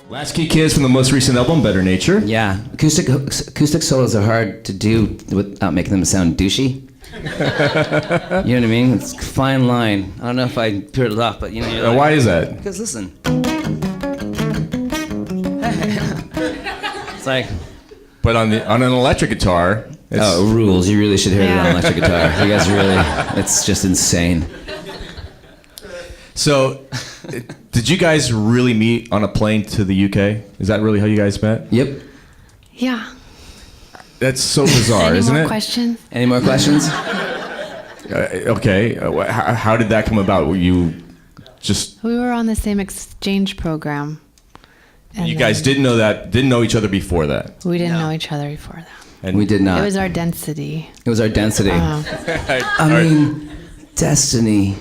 Latchkey Kids from the most recent album, Better Nature. Yeah, acoustic solos are hard to do without making them sound douchey. You know what I mean? It's a fine line. I don't know if I put it off, but you know. You're like, why is that? Because listen. It's like. But on an electric guitar. Oh, rules! You really should hear it on electric guitar. You guys really—it's just insane. So, did you guys really meet on a plane to the UK? Is that really how you guys met? Yep. Yeah. That's so bizarre, isn't it? Any more questions? Any more questions? Okay. How did that come about? Were you just... We were on the same exchange program. And you guys didn't know each other before that? We didn't know each other before that. And we did not. It was our density. It was our density. I mean, destiny.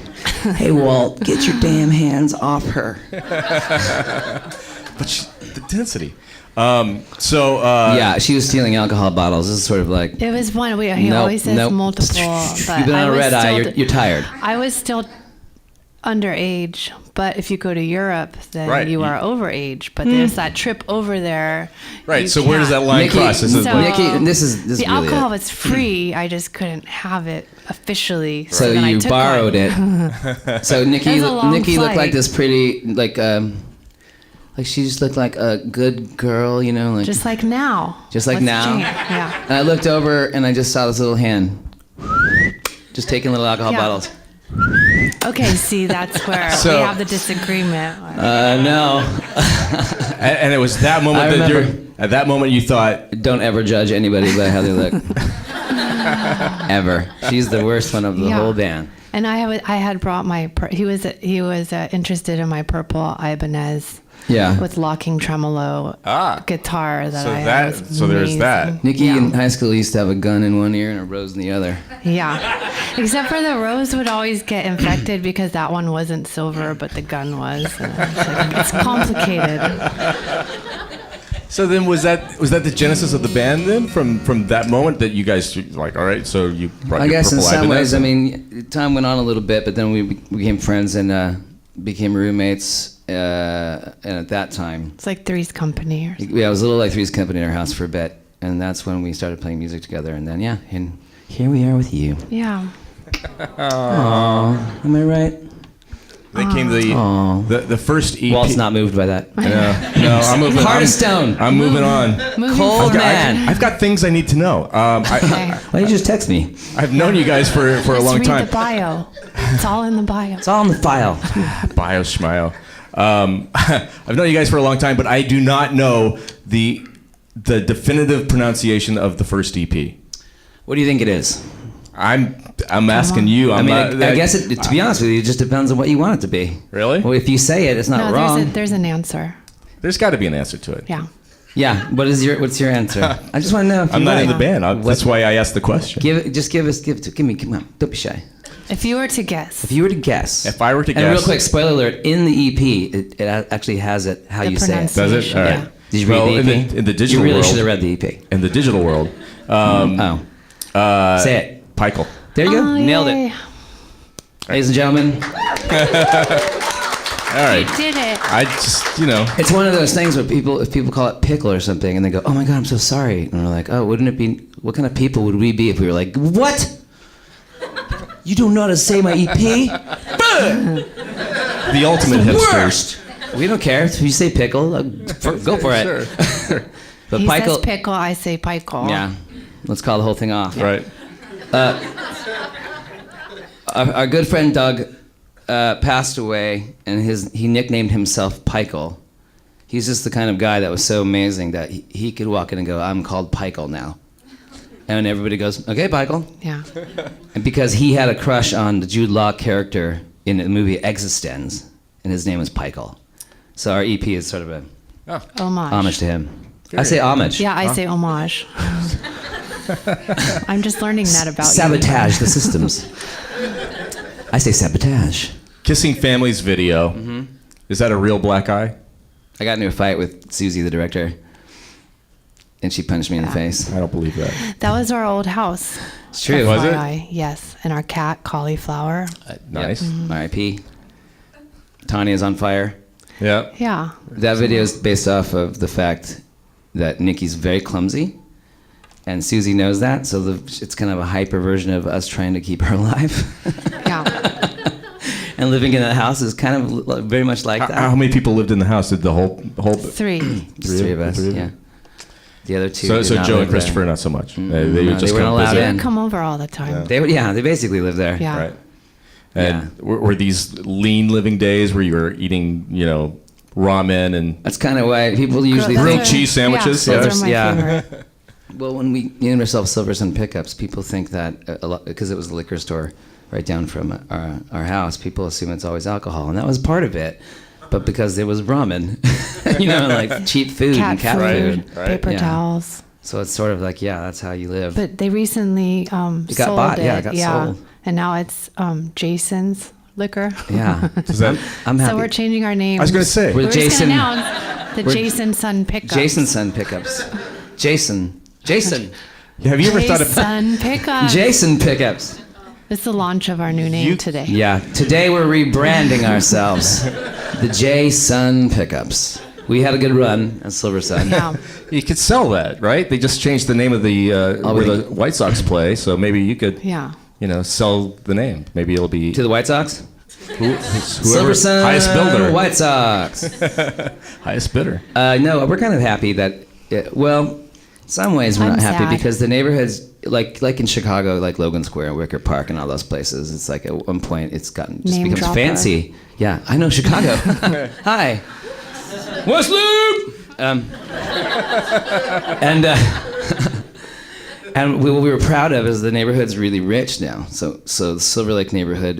Hey, Walt, get your damn hands off her. But the density. Yeah, she was stealing alcohol bottles. This is sort of like... It was one. He always says multiple. But you've been on a red eye. You're tired. I was still underage, but if you go to Europe, then you are overage. But there's that trip over there. Right. So where does that line cross? Nikki, this is the really alcohol was free. I just couldn't have it officially. So you borrowed it. So Nikki looked like this pretty like she just looked like a good girl, you know, like just like now. Just like now. Yeah. And I looked over and I just saw this little hand, just taking little alcohol bottles. Okay, see, that's where we have the disagreement. No. And it was that moment at that moment you thought, don't ever judge anybody by how they look. Ever. She's the worst one of the whole band. And I had brought my he was interested in my purple Ibanez. Yeah. With locking tremolo guitar So there's that. Nikki in high school used to have a gun in one ear and a rose in the other. Yeah. Except for the rose would always get infected because that one wasn't silver, but the gun was. It's complicated. So then was that the genesis of the band then? From that moment that you guys like, all right, so you brought your purple Ibanez? I guess in some ways, I mean, time went on a little bit, but then we became friends and became roommates. And at that time, it's like Three's Company or something. Yeah, it was a little like Three's Company in our house for a bit, and that's when we started playing music together. And then and here we are with you. Yeah. Aww, am I right? Then came the first EP. Walt's not moved by that. No, I'm moving. Hearthstone. I'm moving on. Cold man. I've got things I need to know. Why don't you just text me? I've known you guys for a long time. Read the bio. It's all in the bio. It's all in the file. Bio schmio. I've known you guys for a long time, but I do not know the definitive pronunciation of the first EP. What do you think it is? I'm asking you. I guess to be honest with you, it just depends on what you want it to be. Really? Well, if you say it, it's not wrong. There's an answer. There's got to be an answer to it. Yeah. Yeah. What's your answer? I just want to know. If I'm not in the band. That's why I asked the question. Give me. Come on. Don't be shy. If you were to guess. If I were to guess. And real quick, spoiler alert, in the EP, it actually has it how you say it. Does it? All right. Yeah. Did you read the EP? In the digital world. You really should have read the EP. In the digital world. Say it. Pikel. There you go. Nailed it. Ladies and gentlemen. All right. You did it. I just, It's one of those things where if people call it pickle or something, and they go, oh my God, I'm so sorry. And we're like, oh, wouldn't it be, what kind of people would we be if we were like, what? You don't know how to say my EP? The ultimate hipsters. Worst. We don't care. If you say pickle, go for it. Sure. But he says pickle, I say pickle. Yeah. Let's call the whole thing off. Right. Our good friend Doug passed away, and he nicknamed himself Pikel. He's just the kind of guy that was so amazing that he could walk in and go, I'm called Pikel now. And everybody goes, okay, Pikel. Yeah. And because he had a crush on the Jude Law character in the movie Existenz, and his name was Pikel. So our EP is sort of a homage to him. I say homage. Yeah, I say homage. I'm just learning that about sabotage the systems. I say sabotage. Kissing Families video. Mm-hmm. Is that a real black eye? I got into a fight with Susie, the director, and she punched me in the face. I don't believe that. That was our old house. It's true. Was it? Yes, and our cat, Cauliflower. Nice. Yep. R.I.P. Tanya's on fire. Yeah. Yeah. That video is based off of the fact that Nikki's very clumsy, and Susie knows that, so it's kind of a hyper version of us trying to keep her alive. Yeah. And living in that house is kind of very much like that. How many people lived in the house? Did the whole 3. Just three of us, Three of yeah. you? The other two. So did not Joe live and Christopher, there. not so much. They No, just they weren't come allowed visit. in. Come over all the time. They basically lived there. Yeah. Right. And were these lean living days where you were eating, ramen and That's kind of why people usually Those think. are- cheese sandwiches? Yeah, Yeah. those are my Yeah. favorite. Well, when we named ourselves Silversun Pickups, people think that a lot because it was a liquor store right down from our house. People assume it's always alcohol, and that was part of it. But because there was ramen, like cheap food and cat food. Right. Paper Yeah. towels. So it's sort of like, yeah, that's how you live. But they recently It got sold bought, it. yeah, it got sold. And now it's Jason's Liquor. Yeah, Is that, I'm happy. So we're changing our name. I was going to say. We're We're just Jason. gonna announce the we're- Jason Sun Pickups. Jason's Pickups. Jason. Have you ever thought about? Jason Pickups. Jason Pickups. It's the launch of our new name today. Yeah, today we're rebranding ourselves. The Jason Pickups. We had a good run at Silversun. Yeah. You could sell that, right? They just changed the name of the where the White Sox play, so maybe you could, Yeah. sell the name. Maybe it'll be To the White Sox? whoever Silversun highest builder, White Sox. highest bidder. No, we're kind of happy that, some ways we're I'm not happy sad. because the neighborhoods, like in Chicago, like Logan Square, Wicker Park, and all those places, it's like at one point it's gotten just Name becomes dropper. fancy. Yeah, I know Chicago. Hi, Wesley. And and what we were proud of is the neighborhood's really rich now. So the Silver Lake neighborhood,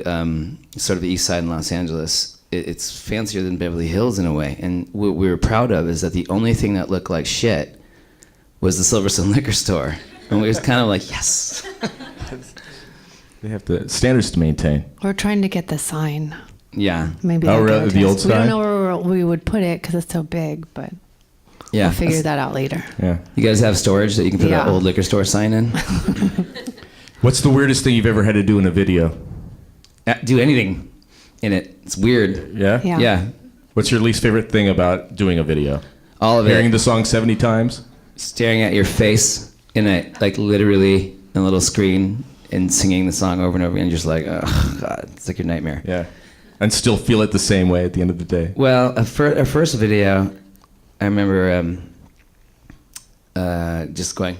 sort of the east side in Los Angeles, it's fancier than Beverly Hills in a way. And what we were proud of is that the only thing that looked like shit was the Silversun liquor store. And we was kind of like, yes. They have the standards to maintain. We're trying to get the sign. Yeah. Maybe Oh, that'll really? get The us. old We sign? don't know where we would put it because it's so big, but Yeah. we'll figure that out later. Yeah. You guys have storage that you can put Yeah. that old liquor store sign in? What's the weirdest thing you've ever had to do in a video? Do anything in it. It's weird. Yeah. Yeah. Yeah. What's your least favorite thing about doing a video? All of Hearing it. the song 70 times. Staring at your face in literally in a little screen and singing the song over and over again. You're just like, oh, God, it's like your nightmare. Yeah. And still feel it the same way at the end of the day. Well, our first video, I remember just going,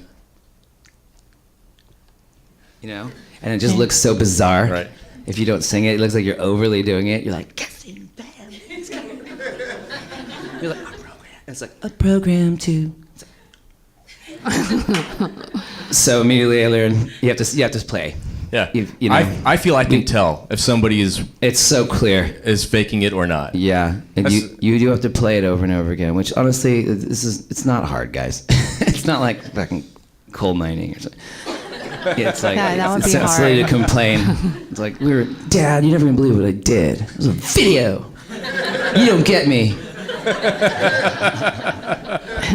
and it just looks so bizarre. Right. If you don't sing it, it looks like you're overly doing it. You're like, you're like, a program. It's like a program too. So immediately I learned you have to play. Yeah. You know. I feel I can tell if somebody is It's so clear. faking it or not. Yeah, and That's- you do have to play it over and over again. Which honestly, it's not hard, guys. It's not like fucking coal mining or something. It's like Yeah, that would it's be so silly to hard. complain. It's like Dad, you never even believe what I did. It was a video. You don't get me.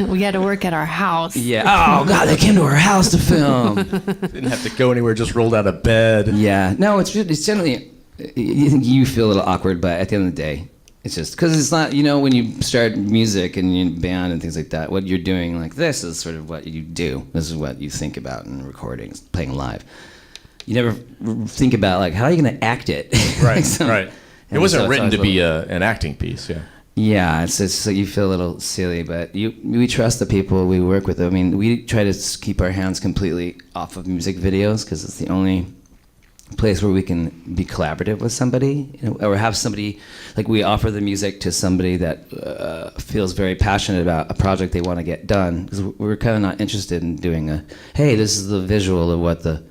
We had to work at our house. Yeah. Oh God, they came to our house to film. Didn't have to go anywhere, just rolled out of bed. Yeah. No, it's generally you feel a little awkward, but at the end of the day, it's just because it's not when you start music and you band and things like that. What you're doing like this is sort of what you do. This is what you think about in recordings, playing live. You never think about like how are you going to act it. Right, So- right. It and wasn't so it's written to always be an acting piece, yeah. Yeah, it's so you feel a little silly, but we trust the people we work with. I mean, we try to keep our hands completely off of music videos because it's the only place where we can be collaborative with somebody, or have somebody like we offer the music to somebody that feels very passionate about a project they want to get done. Because we're kind of not interested in doing hey, this is the visual of what the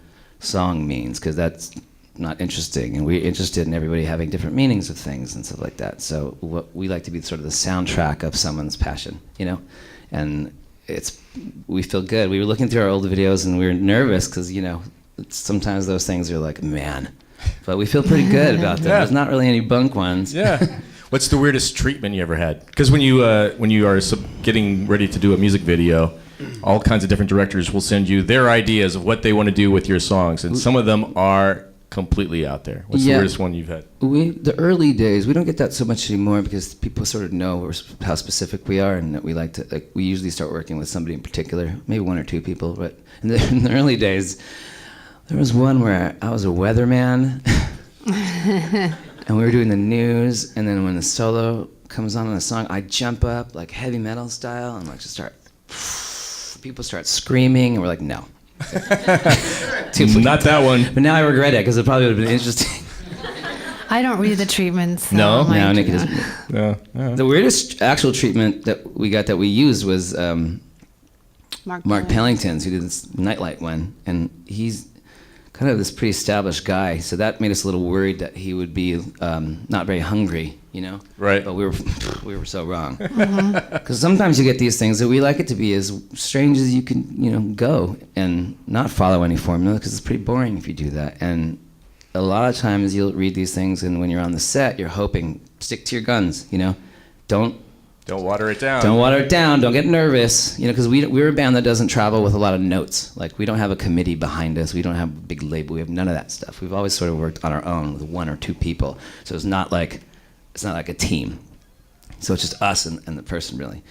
song means, because that's not interesting, and we're interested in everybody having different meanings of things and stuff like that. So what we like to be sort of the soundtrack of someone's passion, and we feel good. We were looking through our old videos and we were nervous because sometimes those things are like, man, but we feel pretty good about them. Yeah. There's not really any bunk ones. Yeah. What's the weirdest treatment you ever had? Because when you are getting ready to do a music video, all kinds of different directors will send you their ideas of what they want to do with your songs, and some of them are completely out there? What's the Yeah. weirdest one you've had? The early days, we don't get that so much anymore because people sort of know how specific we are and that we like to, like, we usually start working with somebody in particular, maybe one or two people, but in the early days, there was one where I was a weatherman and we were doing the news, and then when the solo comes on the song, I jump up like heavy metal style and like just start, people start screaming and we're like, no. Not that one. But now I regret it because it probably would have been interesting. I don't read the treatments. So No? I'm like, No, Nikki yeah. doesn't. No. The weirdest actual treatment that we got that we used was Mark Pellington's, who did this Nightlight one, and he's kind of this pretty established guy, so that made us a little worried that he would be not very hungry, you know? Right. But we were so wrong. Because sometimes you get these things that we like it to be as strange as you can, you know, go and not follow any formula, because it's pretty boring if you do that. And a lot of times you'll read these things, and when you're on the set, you're hoping, stick to your guns, you know? Don't water it down. Don't water it down. Don't get nervous. You know, because we're a band that doesn't travel with a lot of notes. Like, we don't have a committee behind us. We don't have a big label. We have none of that stuff. We've always sort of worked on our own with one or two people. So it's not like a team. So it's just us and the person, really.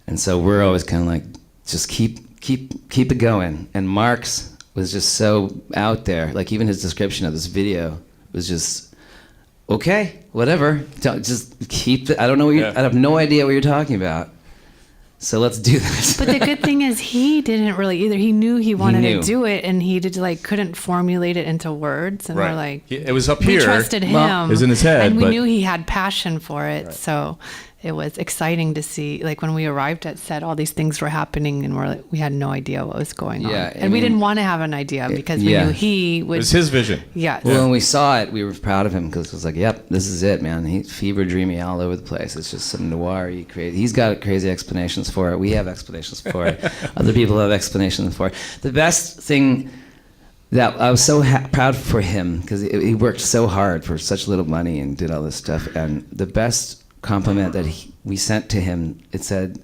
And so we're always kind of like, just keep it going. And Mark's was just so out there. Like, even his description of this video was just, okay, whatever. Just keep it. I don't know. I have no idea what you're talking about. So let's do this. But the good thing is he didn't really either. He knew he wanted knew. to do it, and he couldn't formulate it into words. And Right. we're like, It was up we here. trusted him. Well, it was in his head, and we but- knew he had passion for it. Right. So it was exciting to see. Like, when we arrived at set, all these things were happening, and we had no idea what was going on. Yeah, I and we mean- didn't want to have an idea because we yeah. knew he would. It was his vision. Yes. Well, when we saw it, we were proud of him because it was like, yep, this is it, man. He's fever dreamy all over the place. It's just some noir he created. He's got crazy explanations for it. We have explanations for it. Other people have explanations for it. The best thing that I was so proud for him because he worked so hard for such little money and did all this stuff. And the best compliment that we sent to him, it said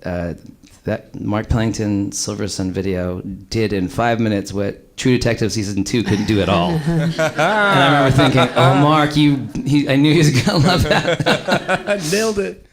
that Mark Pellington Silversun video did in 5 minutes what True Detective season 2 couldn't do at all. And I remember thinking, oh, Mark, I knew he was gonna love that. Nailed it.